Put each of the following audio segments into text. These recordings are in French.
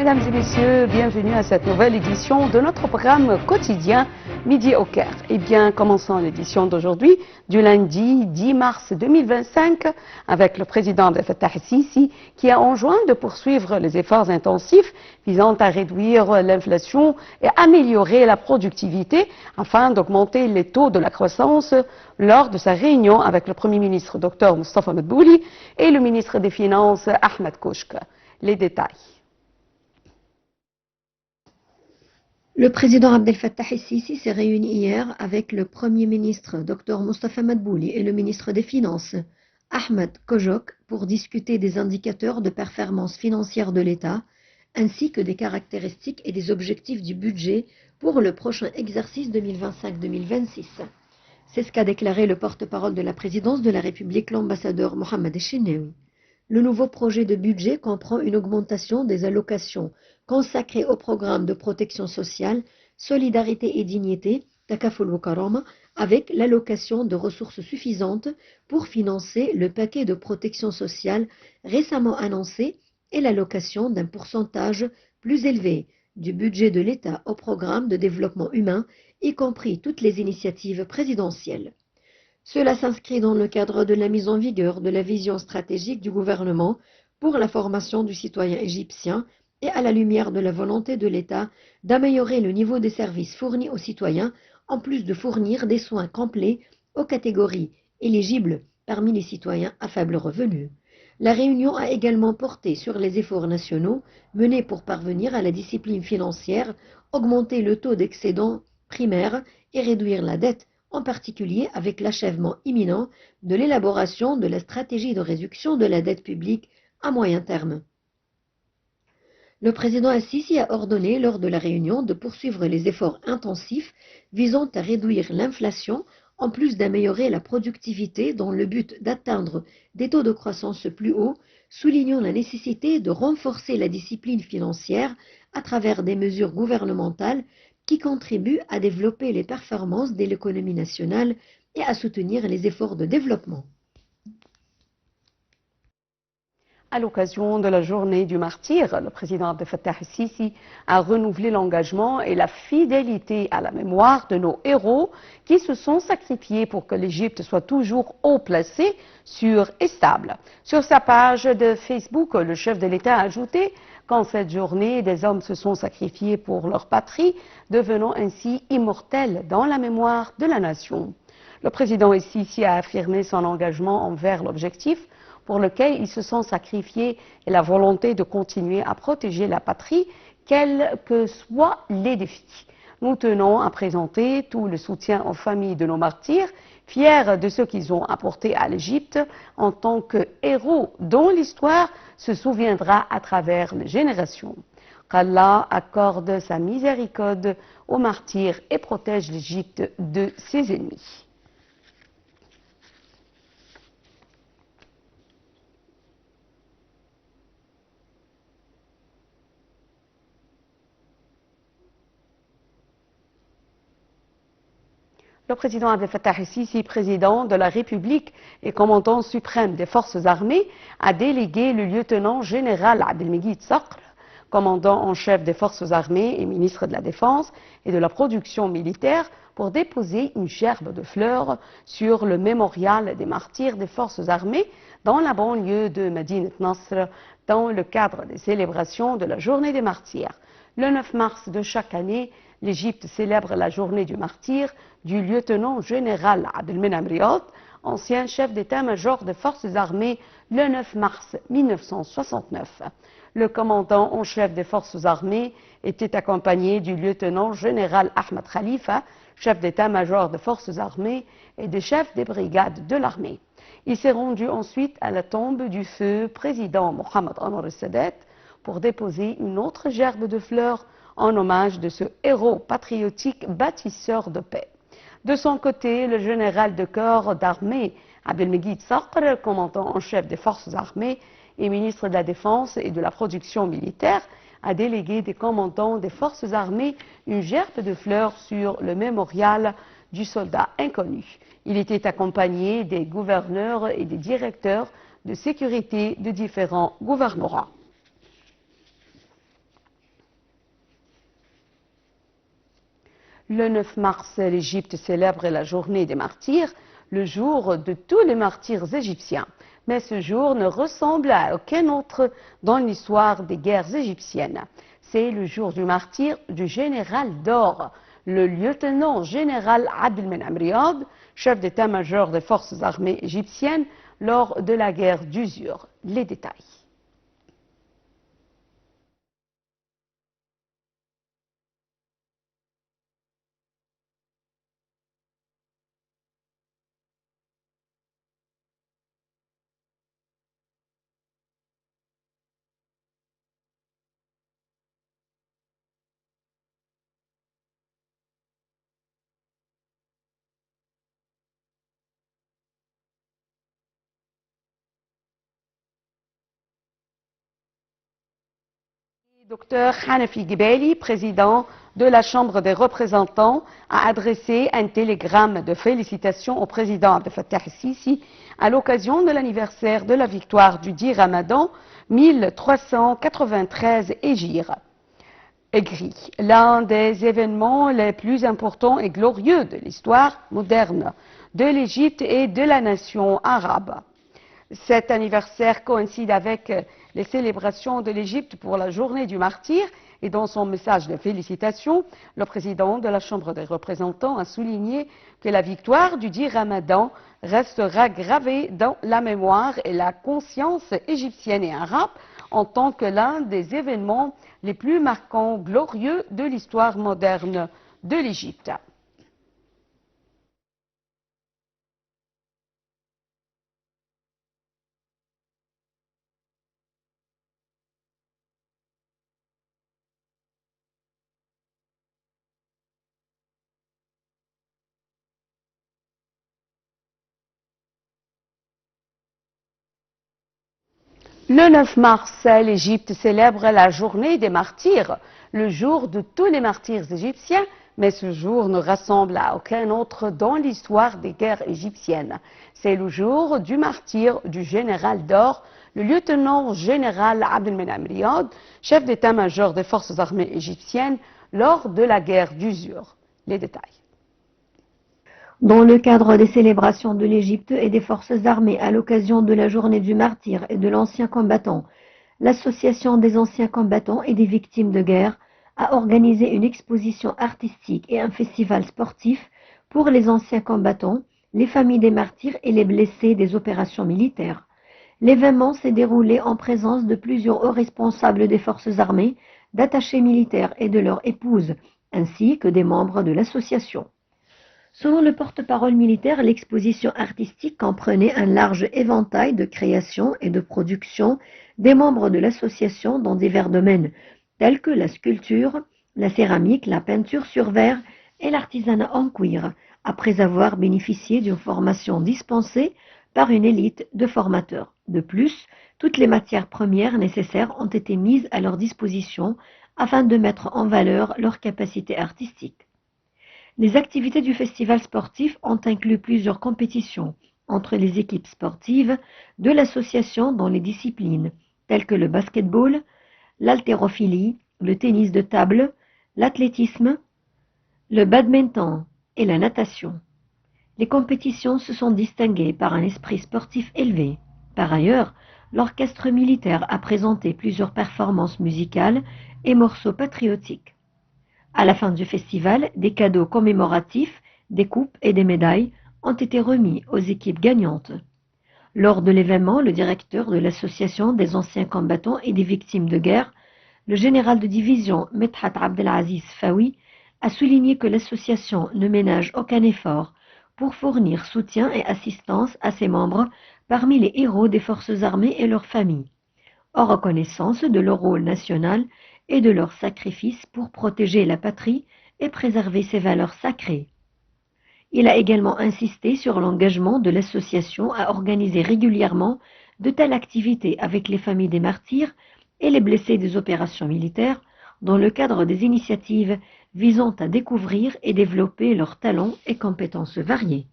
Mesdames et messieurs, bienvenue à cette nouvelle édition de notre programme quotidien Midi au Caire. Eh bien, commençons l'édition d'aujourd'hui, du lundi 10 mars 2025, avec le président Abdel Fattah el-Sisi qui a enjoint de poursuivre les efforts intensifs visant à réduire l'inflation et améliorer la productivité afin d'augmenter les taux de la croissance lors de sa réunion avec le Premier ministre Dr Moustapha Madbouli et le ministre des Finances Ahmed Kouchk. Les détails. Le président Abdel Fattah el-Sisi s'est réuni hier avec le Premier ministre Dr Moustapha Madbouli et le ministre des Finances Ahmed Kouchk pour discuter des indicateurs de performance financière de l'État ainsi que des caractéristiques et des objectifs du budget pour le prochain exercice 2025-2026. C'est ce qu'a déclaré le porte-parole de la présidence de la République, l'ambassadeur Mohamed El-Chenaoui. Le nouveau projet de budget comprend une augmentation des allocations consacrées au programme de protection sociale, solidarité et dignité, Takaful wa Karama, avec l'allocation de ressources suffisantes pour financer le paquet de protection sociale récemment annoncé et l'allocation d'un pourcentage plus élevé du budget de l'État au programme de développement humain, y compris toutes les initiatives présidentielles. Cela s'inscrit dans le cadre de la mise en vigueur de la vision stratégique du gouvernement pour la formation du citoyen égyptien et à la lumière de la volonté de l'État d'améliorer le niveau des services fournis aux citoyens, en plus de fournir des soins complets aux catégories éligibles parmi les citoyens à faible revenu. La réunion a également porté sur les efforts nationaux menés pour parvenir à la discipline financière, augmenter le taux d'excédent primaire et réduire la dette, en particulier avec l'achèvement imminent de l'élaboration de la stratégie de réduction de la dette publique à moyen terme. Le président el-Sisi a ordonné lors de la réunion de poursuivre les efforts intensifs visant à réduire l'inflation, en plus d'améliorer la productivité dans le but d'atteindre des taux de croissance plus hauts, soulignant la nécessité de renforcer la discipline financière à travers des mesures gouvernementales qui contribuent à développer les performances de l'économie nationale et à soutenir les efforts de développement. À l'occasion de la journée du martyr, le président Abdel Fattah el-Sisi a renouvelé l'engagement et la fidélité à la mémoire de nos héros qui se sont sacrifiés pour que l'Égypte soit toujours haut placée, sûre et stable. Sur sa page de Facebook, le chef de l'État a ajouté qu'en cette journée, des hommes se sont sacrifiés pour leur patrie, devenant ainsi immortels dans la mémoire de la nation. Le président el-Sisi a affirmé son engagement envers l'objectif pour lequel ils se sont sacrifiés et la volonté de continuer à protéger la patrie, quels que soient les défis. Nous tenons à présenter tout le soutien aux familles de nos martyrs, fiers de ce qu'ils ont apporté à l'Égypte en tant que héros dont l'histoire se souviendra à travers les générations. Qu'Allah accorde sa miséricorde aux martyrs et protège l'Égypte de ses ennemis. Le président Abdel Fattah el-Sisi, président de la République et commandant suprême des forces armées, a délégué le lieutenant général Abdelmegid Sakr, commandant en chef des forces armées et ministre de la Défense et de la production militaire, pour déposer une gerbe de fleurs sur le mémorial des martyrs des forces armées dans la banlieue de Medinat Nasr, dans le cadre des célébrations de la journée des martyrs. Le 9 mars de chaque année, l'Égypte célèbre la journée du martyr du lieutenant général Abdelmenam Riad, ancien chef d'état-major des forces armées, le 9 mars 1969. Le commandant en chef des forces armées était accompagné du lieutenant général Ahmed Khalifa, chef d'état-major des forces armées et des chefs des brigades de l'armée. Il s'est rendu ensuite à la tombe du feu président Mohamed Anwar el-Sadat pour déposer une autre gerbe de fleurs en hommage de ce héros patriotique bâtisseur de paix. De son côté, le général de corps d'armée Abdelmegid Sakr, commandant en chef des forces armées et ministre de la Défense et de la production militaire, a délégué des commandants des forces armées une gerbe de fleurs sur le mémorial du soldat inconnu. Il était accompagné des gouverneurs et des directeurs de sécurité de différents gouvernorats. Le 9 mars, l'Égypte célèbre la journée des martyrs, le jour de tous les martyrs égyptiens. Mais ce jour ne ressemble à aucun autre dans l'histoire des guerres égyptiennes. C'est le jour du martyr du général d'or, le lieutenant général Abdelmenem Riyad, chef d'état-major des forces armées égyptiennes lors de la guerre d'usure. Les détails. Dr Hanafi Gebeli, président de la Chambre des représentants, a adressé un télégramme de félicitations au président Abdel Fattah el-Sisi à l'occasion de l'anniversaire de la victoire du 10 Ramadan 1393 Hégire. Écrit, l'un des événements les plus importants et glorieux de l'histoire moderne de l'Égypte et de la nation arabe. Cet anniversaire coïncide avec les célébrations de l'Égypte pour la journée du martyr et dans son message de félicitations, le président de la Chambre des représentants a souligné que la victoire du 10 Ramadan restera gravée dans la mémoire et la conscience égyptienne et arabe en tant que l'un des événements les plus marquants, glorieux de l'histoire moderne de l'Égypte. Le 9 mars, l'Égypte célèbre la journée des martyrs, le jour de tous les martyrs égyptiens, mais ce jour ne rassemble à aucun autre dans l'histoire des guerres égyptiennes. C'est le jour du martyr du général d'or, le lieutenant général Abdelmenem Riyad, chef d'état-major des forces armées égyptiennes lors de la guerre d'usure. Les détails. Dans le cadre des célébrations de l'Égypte et des forces armées à l'occasion de la journée du martyr et de l'ancien combattant, l'Association des anciens combattants et des victimes de guerre a organisé une exposition artistique et un festival sportif pour les anciens combattants, les familles des martyrs et les blessés des opérations militaires. L'événement s'est déroulé en présence de plusieurs hauts responsables des forces armées, d'attachés militaires et de leurs épouses, ainsi que des membres de l'association. Selon le porte-parole militaire, l'exposition artistique comprenait un large éventail de créations et de productions des membres de l'association dans divers domaines, tels que la sculpture, la céramique, la peinture sur verre et l'artisanat en cuir, après avoir bénéficié d'une formation dispensée par une élite de formateurs. De plus, toutes les matières premières nécessaires ont été mises à leur disposition afin de mettre en valeur leurs capacités artistiques. Les activités du festival sportif ont inclus plusieurs compétitions entre les équipes sportives de l'association dans les disciplines telles que le basket-ball, l'haltérophilie, le tennis de table, l'athlétisme, le badminton et la natation. Les compétitions se sont distinguées par un esprit sportif élevé. Par ailleurs, l'orchestre militaire a présenté plusieurs performances musicales et morceaux patriotiques. À la fin du festival, des cadeaux commémoratifs, des coupes et des médailles ont été remis aux équipes gagnantes. Lors de l'événement, le directeur de l'Association des anciens combattants et des victimes de guerre, le général de division Medhat Abdelaziz Fawi, a souligné que l'association ne ménage aucun effort pour fournir soutien et assistance à ses membres parmi les héros des forces armées et leurs familles, en reconnaissance de leur rôle national et de leur sacrifice pour protéger la patrie et préserver ses valeurs sacrées. Il a également insisté sur l'engagement de l'association à organiser régulièrement de telles activités avec les familles des martyrs et les blessés des opérations militaires dans le cadre des initiatives visant à découvrir et développer leurs talents et compétences variées.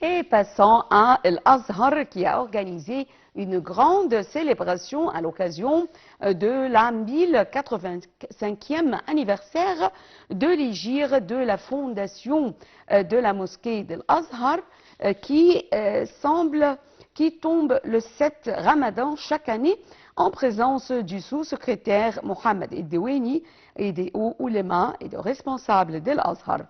Et passons à Al-Azhar qui a organisé une grande célébration à l'occasion de la 1085e anniversaire de l'hégire de la fondation de la mosquée d'Al-Azhar qui tombe le 7 Ramadan chaque année en présence du sous-secrétaire Mohamed Eddoueni et des hauts oulémas et des responsables d'Al-Azhar.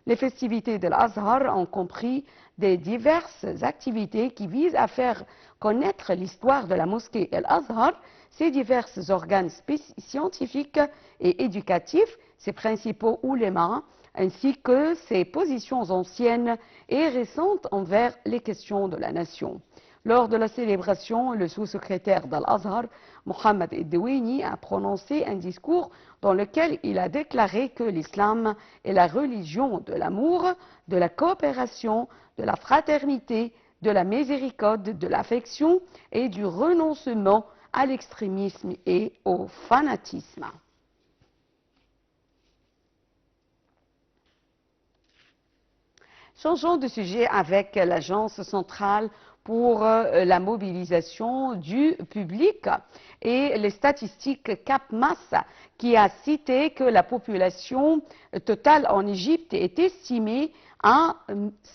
Les festivités de l'Azhar ont compris des diverses activités qui visent à faire connaître l'histoire de la mosquée Al-Azhar, ses divers organes scientifiques et éducatifs, ses principaux oulémas, ainsi que ses positions anciennes et récentes envers les questions de la nation. Lors de la célébration, le sous-secrétaire d'Al-Azhar, Mohamed Eddoueni, a prononcé un discours dans lequel il a déclaré que l'islam est la religion de l'amour, de la coopération, de la fraternité, de la miséricorde, de l'affection et du renoncement à l'extrémisme et au fanatisme. Changeons de sujet avec l'Agence centrale pour la mobilisation du public et les statistiques CapMass qui a cité que la population totale en Égypte est estimée à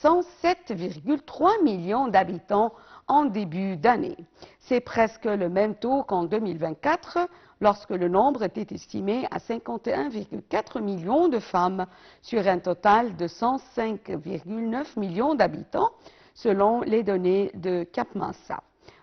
107,3 millions d'habitants en début d'année. C'est presque le même taux qu'en 2024, lorsque le nombre était estimé à 51,4 millions de femmes sur un total de 105,9 millions d'habitants, selon les données de CapMass.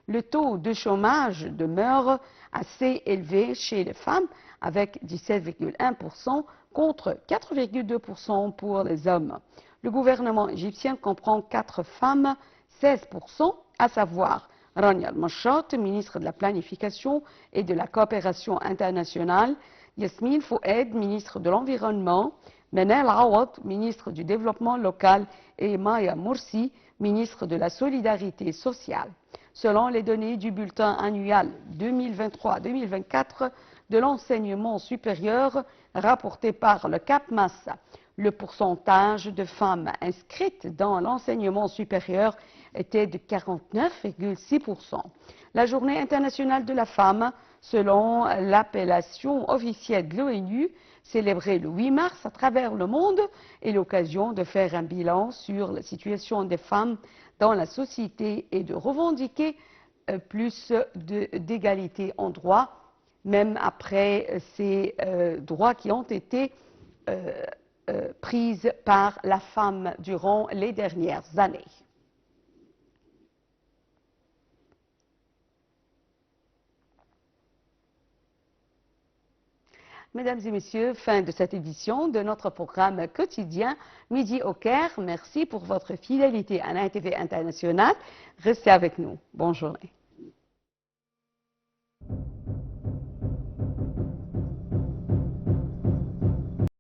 Le taux de chômage demeure assez élevé chez les femmes, avec 17,1% contre 4,2% pour les hommes. Le gouvernement égyptien comprend 4 femmes, 16%, à savoir Rania Al-Mashrat, ministre de la Planification et de la Coopération internationale, Yasmine Foued, ministre de l'Environnement, Manal Awad, ministre du Développement local, et Maya Morsi, ministre de la Solidarité sociale. Selon les données du bulletin annuel 2023-2024 de l'enseignement supérieur rapporté par le CapMass, le pourcentage de femmes inscrites dans l'enseignement supérieur était de 49,6%. La Journée internationale de la femme, selon l'appellation officielle de l'ONU, célébrée le 8 mars à travers le monde, est l'occasion de faire un bilan sur la situation des femmes dans la société et de revendiquer plus d'égalité en droit, même après ces droits qui ont été pris par la femme durant les dernières années. Mesdames et messieurs, fin de cette édition de notre programme quotidien Midi au Caire. Merci pour votre fidélité à la TV internationale. Restez avec nous. Bonne journée.